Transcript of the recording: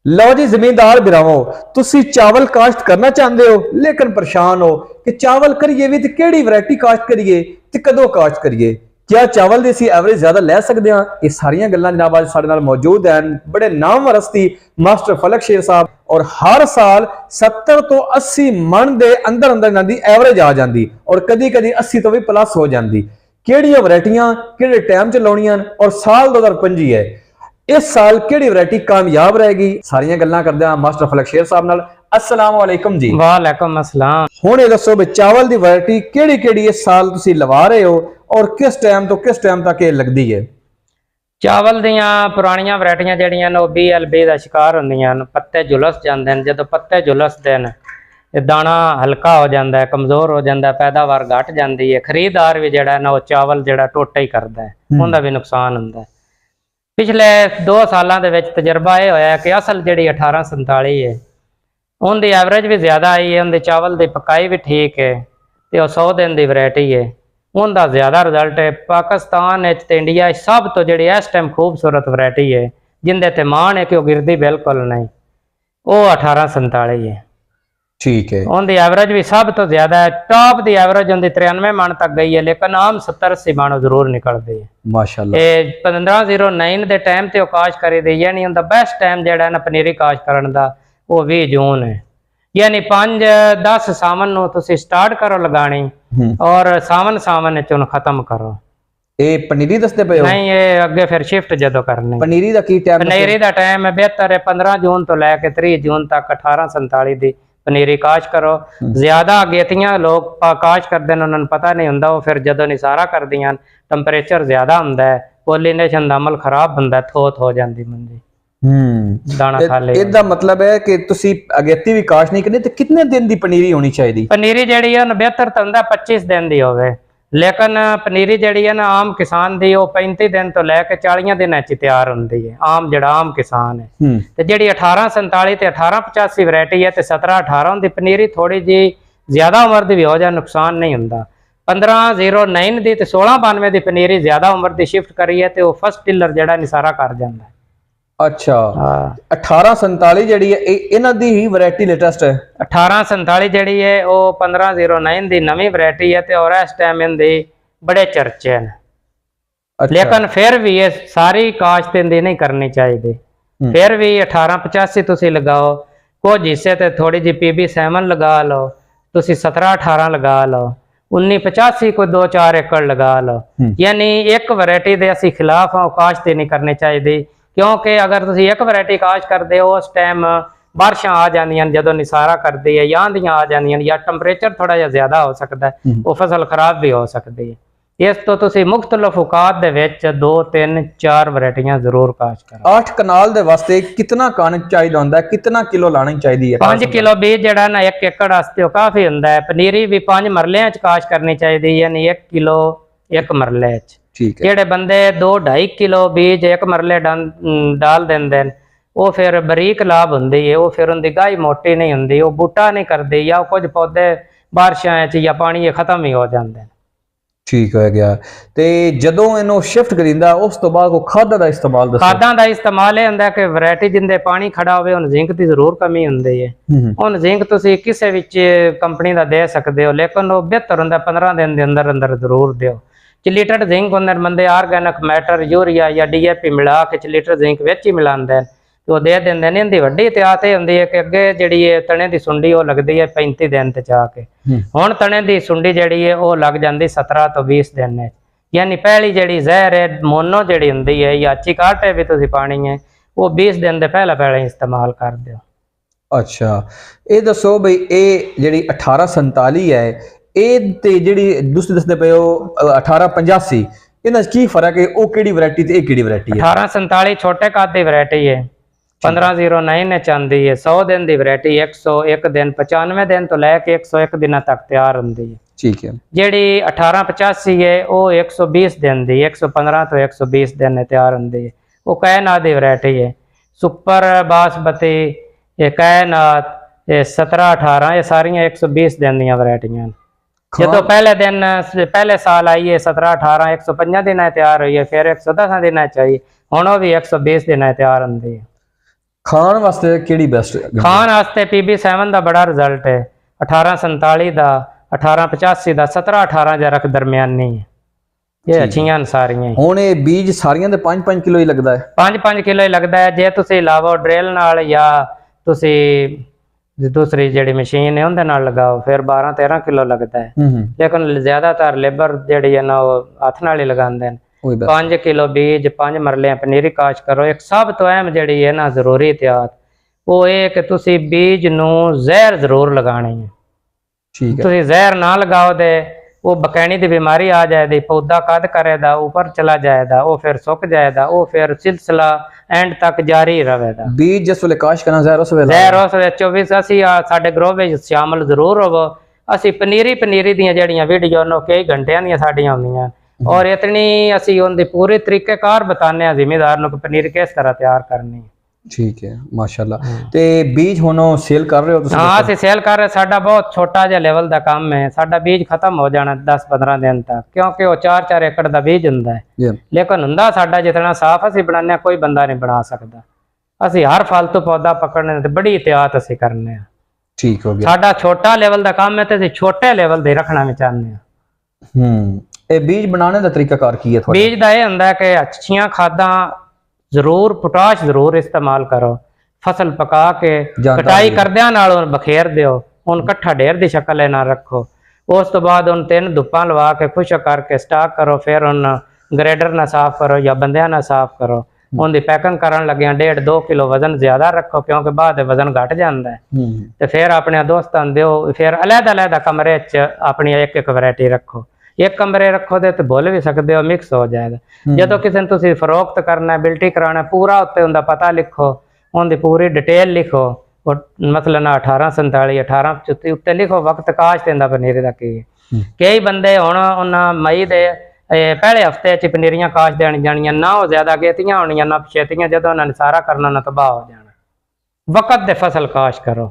लो जी जमींदार बिरावो, तुसी चावल काश्त करना चाहते हो लेकिन परेशान हो कि चावल करिए भी तो केड़ी वैरायटी काश्त करिए ते कदों काश्त करिए। क्या चावल दी असी एवरेज ज्यादा लै सकते हैं? ये सारियां गल्लां जनाब अज साडे नाल मौजूद हैं बड़े नामवर हस्ती मास्टर फलक शेर साहब, और हर साल 70 तो 80 मन के अंदर अंदर इन्हां दी एवरेज आ जाती और कदी कदी 80 तो भी प्लस हो जाती। किहड़ियां वैरायटियां किहड़े टाइम च लाउणियां और साल 2025 है, इस साल केड़ी वैरायटी कामयाब रहेगी? सारियां गल्लां करदे हां मास्टर फलक शेर साहब नाल। अस्सलाम वालेकुम जी। वालेकुम अस्सलाम। हुण ये दसो भी चावल दी वैरायटी केड़ी केड़ी इस साल तुसी लवा रहे हो और किस टाइम तो किस टाइम तक ये लगदी है? चावल दियां पुरानियां वैरायटियां जिहड़ियां ने BLB दा शिकार हुंदियां ने, पत्ते झुलस जांदे ने। जदों पत्ते झुलसदे ने ते दाना हल्का हो जाता है, कमजोर हो जाता है, पैदावार घट जाती है। खरीददार भी जिहड़ा ना वो चावल जिहड़ा टोटा ही करदा है, उहदा भी नुकसान हुंदा है। पिछले 2 सालों के तजर्बा यह होया कि असल जी 1847 है, उनकी एवरेज भी ज़्यादा आई है, उनके चावल की पकाई भी ठीक है, तो 100 दिन की वैरायटी है, उनका ज़्यादा रिजल्ट है। पाकिस्तान ते इंडिया सब तो जी इस टाइम खूबसूरत वैरायटी है जिंदे ते मान है कि वह गिरती बिल्कुल नहीं, वो 1847 है। ठीक है। उनकी एवरेज भी सब तो ज्यादा है। टॉप की एवरेज उनकी 93 मन तक गई है, लेकिन आम 70-80 मन जरूर निकलती है माशाल्लाह। 1509 के टाइम से काश करी दी, यानी उनका बेस्ट टाइम जो ना पनीरी काश करने का वो 20 जून है। यानी 5-10 सावन तुसी स्टार्ट करो लगानी और सावन खत्म करो। ये पनीरी दसते पे हो? नहीं, ये अगे फिर शिफ्ट जदों करनी। पनीरी का की टाइम? पनीरी का टाइम है बेहतर है 15 जून तो लैके 30 जून तक 1847 की पनीरी काश करो। ज्यादा अगेतियां लोग काश करते हैं, उन्होंने पता नहीं होंदा, वो फिर जदों निसारा कर दियां टैंपरेचर ज्यादा होंदा है, पोलीनेशन का अमल खराब होंदा है, थोथ हो जाती मंजी, दाना खाली। इसदा मतलब है कि तुसी अगेती भी काश नहीं करनी, तो कितने दिन की पनीरी होनी चाहिए? पनीरी जिहड़ी है बेहतर तो होंदा 25 दिन की होवे, लेकिन पनीरी जिहड़ी है ना आम किसान दी वो 35 दिन तो लैके 40 दिन तैयार होंदी है। आम जिहड़ा आम किसान है ते जिहड़ी 1847 ते 1885 वैरायटी है ते 17-18 दी पनीरी थोड़ी जी ज्यादा उम्र दी भी हो जाए नुकसान नहीं होंदा। 1509 दी ते 1692 दी पनीरी ज्यादा उम्र दी शिफ्ट करी है ते वो फर्स्ट टिलर जिहड़ा निसारा कर जांदा है। अच्छा, 1847 जिहड़ी है इन्हां दी ही वैरायटी लेटेस्ट है? 1847 जिहड़ी है वो 1509 दी नवी वैरायटी है ते और इस टाइम इनदी बड़े चर्चे हैं। अच्छा। लेकिन फिर भी ये सारी काश्त इनदी नहीं करनी चाहिए। फिर भी 1885 तुसी लगाओ, कुछ हिस्से ते थोड़ी जी PB7 लगा लो, तुसी 17-18 लगा लो, 1985 को 2-4 एकड़ लगा लो। यानी एक वैरायटी दे असी खिलाफ हाँ, काश्त नहीं करनी चाहिए, क्योंकि अगर तुम एक वैरायटी काश करते हो उस टाइम बारिशां आ जांदियां जो निसारा करती है, या आंधियां आ जांदियां या टैंपरेचर थोड़ा जिहा ज्यादा हो सकता है, वो फसल खराब भी हो सकती है। इस तो तुसी मुख्तलिफ औकात दे विच 2-3-4 वैरायटियां जरूर काश करो। 8 कनाल दे वास्ते कितना कणक चाहिए होंदा है, कितना किलो लानी चाहिए? 5 किलो बीज जिहड़ा ना 1 एकड़ वास्ते वो काफी होंदा है। पनीरी भी 5 मरलियां च काश करनी चाहिए, यानी 1 किलो 1 मरले च। जेड़े बंदे 2-2.5 किलो बीज 1 मरले डाल देंदे वो फिर बरीक लाभ होंदी है, वो फिर उनकी गाही मोटी नहीं होंदी, वो बूटा नहीं करती, या कुछ पौधे बारिशां या पानी खत्म ही हो जाते हैं। ठीक हो गया। ते जदों इन्हों शिफ्ट करिंदा उस तो बाद को खादां दा इस्तेमाल दसो। खादां दा इस्तेमाल यह हुंदा कि वैरायटी जिंदे पानी खड़ा होवे उन जिंक की जरूर कमी हुंदी है। उन जिंक तुसी किसी विच कंपनी दा दे सकदे हो, लेकिन वो बेहतर हुंदा 15 दिन दे अंदर अंदर जरूर दिओ। चिलीटर जिंक अंदर बंदे ऑर्गेनिक मैटर यूरिया या DAP मिला के चिलीटर जिंक विच ही मिलांदे तो वो दे देंदे ने। इनदी वड्डी एहतियात ये हुंदी है कि अगे जिहड़ी तणे दी सुंडी वो लगदी है 35 दिन ते जाके, हुण तणे दी सुंडी जिहड़ी है वो लग जांदी 17 तो 20 दिन है। यानी पहली जिहड़ी जहर है मोनो जिहड़ी हुंदी है या चिकाटे भी तुसीं पानी है वो 20 दिन दे पहले इस्तेमाल कर दिओ। अच्छा, ये दसो बई ये जिहड़ी 1847 है ये ते जिहड़ी दूसरी दसदे पे 1885 इन्हां च की फर्क है? वो किहड़ी वैरायटी ते किहड़ी वैरायटी है? 1847 छोटे कद दी वैरायटी है, 1509 चांदी है, 100 दिन की वैरायटी 101 दिन 95 दिन तो लैके 101 दिन तक तैयार होंदी है। ठीक है। जिहड़ी 1885 है वो 120 दिन दी 115 तो 120 दिन तैयार होंदी है। वो कैनात दी वैरायटी है। सुपर बासमती ये कैनात 17-18 ये सारियां 120 दिन दी वैरायटियां। जो पहले साल आई है 17-18 105 दिन तैयार हुई है, फिर 110 दिन चाहिए, हुण भी 120 दिन तैयार होंदी है। ਖਾਣ ਵਾਸਤੇ ਕਿਹੜੀ ਬੈਸਟ? ਖਾਣ ਵਾਸਤੇ PB7 ਦਾ ਬੜਾ ਰਿਜ਼ਲਟ ਹੈ। 1847 ਦਾ, 1885 ਦਾ, 17-18 ਜਰਕ ਦਰਮਿਆਨੀ ਹੈ। ਇਹ ਅੱਛੀਆਂ ਸਾਰੀਆਂ ਹੀ। ਹੁਣ ਇਹ ਬੀਜ ਸਾਰੀਆਂ ਦੇ 5-5 ਕਿਲੋ ਹੀ ਲੱਗਦਾ ਹੈ? 5-5 ਕਿਲੋ ਹੀ ਲੱਗਦਾ ਹੈ। ਜੇ ਤੁਸੀਂ ਲਾਵੋ ਡਰਿਲ ਨਾਲ ਜਾਂ ਤੁਸੀਂ ਦੂਸਰੀ ਜਿਹੜੀ ਮਸ਼ੀਨ ਹੈ ਉਹਦੇ ਨਾਲ ਲਗਾਓ ਫਿਰ 12-13 ਕਿਲੋ ਲੱਗਦਾ ਹੈ। ਲੇਕਿਨ ਜ਼ਿਆਦਾਤਰ ਲੇਬਰ ਜਿਹੜੀ ਹੈ ਨਾ ਉਹ ਹੱਥ ਨਾਲ ਹੀ ਲਗਾਉਂਦੇ ਨੇ। 5 ਕਿਲੋ ਬੀਜ 5 ਮਰਲੇ ਪਨੀਰੀ ਕਾਸ਼ ਕਰੋ। ਇੱਕ ਸਭ ਤੋਂ ਅਹਿਮ ਜਿਹੜੀ ਹੈ ਨਾ ਜ਼ਰੂਰੀ ਇhtiyat ਉਹ ਇਹ ਕਿ ਤੁਸੀਂ ਬੀਜ ਨੂੰ ਜ਼ਹਿਰ ਜ਼ਰੂਰ ਲਗਾਣੀ ਹੈ। ਠੀਕ ਹੈ। ਤੁਸੀਂ ਜ਼ਹਿਰ ਨਾ ਲਗਾਓ ਤੇ ਉਹ ਬਕੈਣੀ ਦੀ ਬਿਮਾਰੀ ਆ ਜਾਏਗੀ, ਪੌਦਾ ਕਦ ਕਰੇਗਾ, ਉੱਪਰ ਚਲਾ ਜਾਏਗਾ, ਉਹ ਫਿਰ ਸੁੱਕ ਜਾਏਗਾ, ਉਹ ਫਿਰ ਸਿਲਸਿਲਾ ਐਂਡ ਤੱਕ ਜਾਰੀ ਰਹੇਗਾ। ਬੀਜ ਜਿਸ ਵੇਲੇ ਕਾਸ਼ ਕਰਨਾ ਜ਼ਹਿਰ ਉਸ ਵੇਲੇ? ਜ਼ਹਿਰ ਉਸ ਵਿੱਚੋਂ ਵੀ ਅਸੀਂ ਸਾਡੇ ਗਰੋਹ ਵਿੱਚ ਸ਼ਾਮਲ ਜ਼ਰੂਰ ਹੋਵੋ। ਅਸੀਂ ਪਨੀਰੀ ਦੀਆਂ ਜਿਹੜੀਆਂ ਵੀਡੀਓ ਨੂੰ ਕਈ ਘੰਟਿਆਂ ਦੀਆਂ ਸਾਡੀਆਂ ਹੁੰਦੀਆਂ ਔਰ ਇਤਨੀ ਅਸੀਂ ਉਹਦੀ ਪੂਰੇ ਤਰੀਕੇਕਾਰ ਬਤਾਨੇ ਆ ਜ਼ਿਮੀਦਾਰ ਨੂੰ ਕਿ ਪਨੀਰ ਕਿਸ ਤਰ੍ਹਾਂ ਤਿਆਰ ਕਰਨੀ। ਠੀਕ ਹੈ, ਮਾਸ਼ਾਅੱਲਾ। ਤੇ ਬੀਜ ਹੁਣ ਸੇਲ ਕਰ ਰਹੇ ਹੋ ਤੁਸੀਂ? ਹਾਂ, ਅਸੀਂ ਸੇਲ ਕਰ ਰਹੇ। ਸਾਡਾ ਬਹੁਤ ਛੋਟਾ ਜਿਹਾ ਲੈਵਲ ਦਾ ਕੰਮ ਹੈ। ਸਾਡਾ ਬੀਜ ਖਤਮ ਹੋ ਜਾਣਾ 10-15 ਦਿਨ ਤੱਕ, ਕਿਉਂਕਿ ਉਹ 4-4 ਏਕੜ ਦਾ ਬੀਜ ਹੁੰਦਾ ਹੈ। ਲੇਕਿਨ ਹੁੰਦਾ ਸਾਡਾ ਜਿਤਨਾ ਸਾਫ਼ ਅਸੀਂ ਬਣਾਉਂਦੇ ਕੋਈ ਬੰਦਾ ਨਹੀਂ ਬਣਾ ਸਕਦਾ। ਅਸੀਂ ਹਰ ਫालतू ਪੌਦਾ ਪਕੜਨੇ ਤੇ ਬੜੀ ਇhtiyat ਅਸੀਂ ਕਰਨੇ ਆ। ਠੀਕ ਹੋ ਗਿਆ। ਸਾਡਾ ਛੋਟਾ ਲੈਵਲ ਦਾ ਕੰਮ ਹੈ ਤੇ ਅਸੀਂ ਛੋਟੇ ਲੈਵਲ ਦੇ ਰੱਖਣਾ ਵੀ ਚਾਹੁੰਦੇ ਹਾਂ। ਇਹ ਬੀਜ ਬਣਾਉਣੇ ਦਾ ਤਰੀਕਾਕਾਰ ਕੀ ਹੈ ਤੁਹਾਡਾ? ਬੀਜ ਦਾ ਇਹ ਹੁੰਦਾ ਕਿ ਅੱਛੀਆਂ ਖਾਦਾਂ ਜ਼ਰੂਰ, ਪੋਟਾਸ਼ ਜ਼ਰੂਰ ਇਸਤੇਮਾਲ ਕਰੋ। ਫਸਲ ਪਕਾ ਕੇ ਕਟਾਈ ਕਰਦਿਆਂ ਨਾਲ ਉਹਨੂੰ ਬਖੇਰ ਦਿਓ। ਉਹਨੂੰ ਇਕੱਠਾ ਢੇਰ ਦੀ ਸ਼ਕਲ ਇਹ ਨਾ ਰੱਖੋ। ਉਸ ਤੋਂ ਬਾਅਦ ਉਹਨੂੰ 3 ਧੁੱਪਾਂ ਲਵਾ ਕੇ ਖੁਸ਼ਕ ਕਰਕੇ ਸਟਾਕ ਕਰੋ। ਫਿਰ ਉਹਨੂੰ ਗ੍ਰੇਡਰ ਨਾਲ ਸਾਫ਼ ਕਰੋ ਜਾਂ ਬੰਦਿਆਂ ਨਾਲ ਸਾਫ਼ ਕਰੋ। ਉਹਦੀ ਪੈਕਿੰਗ ਕਰਨ ਲੱਗਿਆਂ 1.5-2 ਕਿਲੋ ਵਜ਼ਨ ਜ਼ਿਆਦਾ ਰੱਖੋ, ਕਿਉਂਕਿ ਬਾਅਦ ਵਜ਼ਨ ਘਟ ਜਾਂਦਾ ਹੈ। ਤੇ ਫਿਰ ਆਪਣੇ ਦੋਸਤਾਂ ਨੂੰ ਦਿਓ। ਫਿਰ ਅਲੱਗ-ਅਲੱਗ ਕਮਰੇ 'ਚ ਆਪਣੀ ਇੱਕ ਵੈਰਾਈਟੀ ਰੱਖੋ। ਇੱਕ ਕਮਰੇ ਰੱਖੋ ਤੇ ਭੁੱਲ ਵੀ ਸਕਦੇ ਹੋ, ਮਿਕਸ ਹੋ ਜਾਏਗਾ। ਜਦੋਂ ਕਿਸੇ ਨੂੰ ਤੁਸੀਂ ਫਰੋਖਤ ਕਰਨਾ, ਬਿਲਟੀ ਕਰਾਉਣਾ, ਪੂਰਾ ਉੱਤੇ ਉਹਦਾ ਪਤਾ ਲਿਖੋ, ਉਹਦੀ ਪੂਰੀ ਡਿਟੇਲ ਲਿਖੋ। ਮਸਲਨ 1847 1835 ਉੱਤੇ ਲਿਖੋ ਵਕਤ ਕਾਸ਼ ਦਿੰਦਾ ਪਨੀਰੀ ਦਾ ਕੀ ਹੈ। ਕਈ ਬੰਦੇ ਹੁਣ ਉਹਨਾਂ ਮਈ ਦੇ ਪਹਿਲੇ ਹਫਤੇ 'ਚ ਪਨੀਰੀਆਂ ਕਾਸ਼ ਦੇਣ ਜਾਣੀਆਂ, ਨਾ ਉਹ ਜ਼ਿਆਦਾ ਗੇਤੀਆਂ ਹੋਣੀਆਂ ਨਾ ਪਛੇਤੀਆਂ। ਜਦੋਂ ਉਹਨਾਂ ਨੇ ਸਾਰਾ ਕਰਨਾ ਨਾ ਤਬਾਹ ਹੋ ਜਾਣਾ। ਵਕਤ ਦੇ ਫਸਲ ਕਾਸ਼ ਕਰੋ।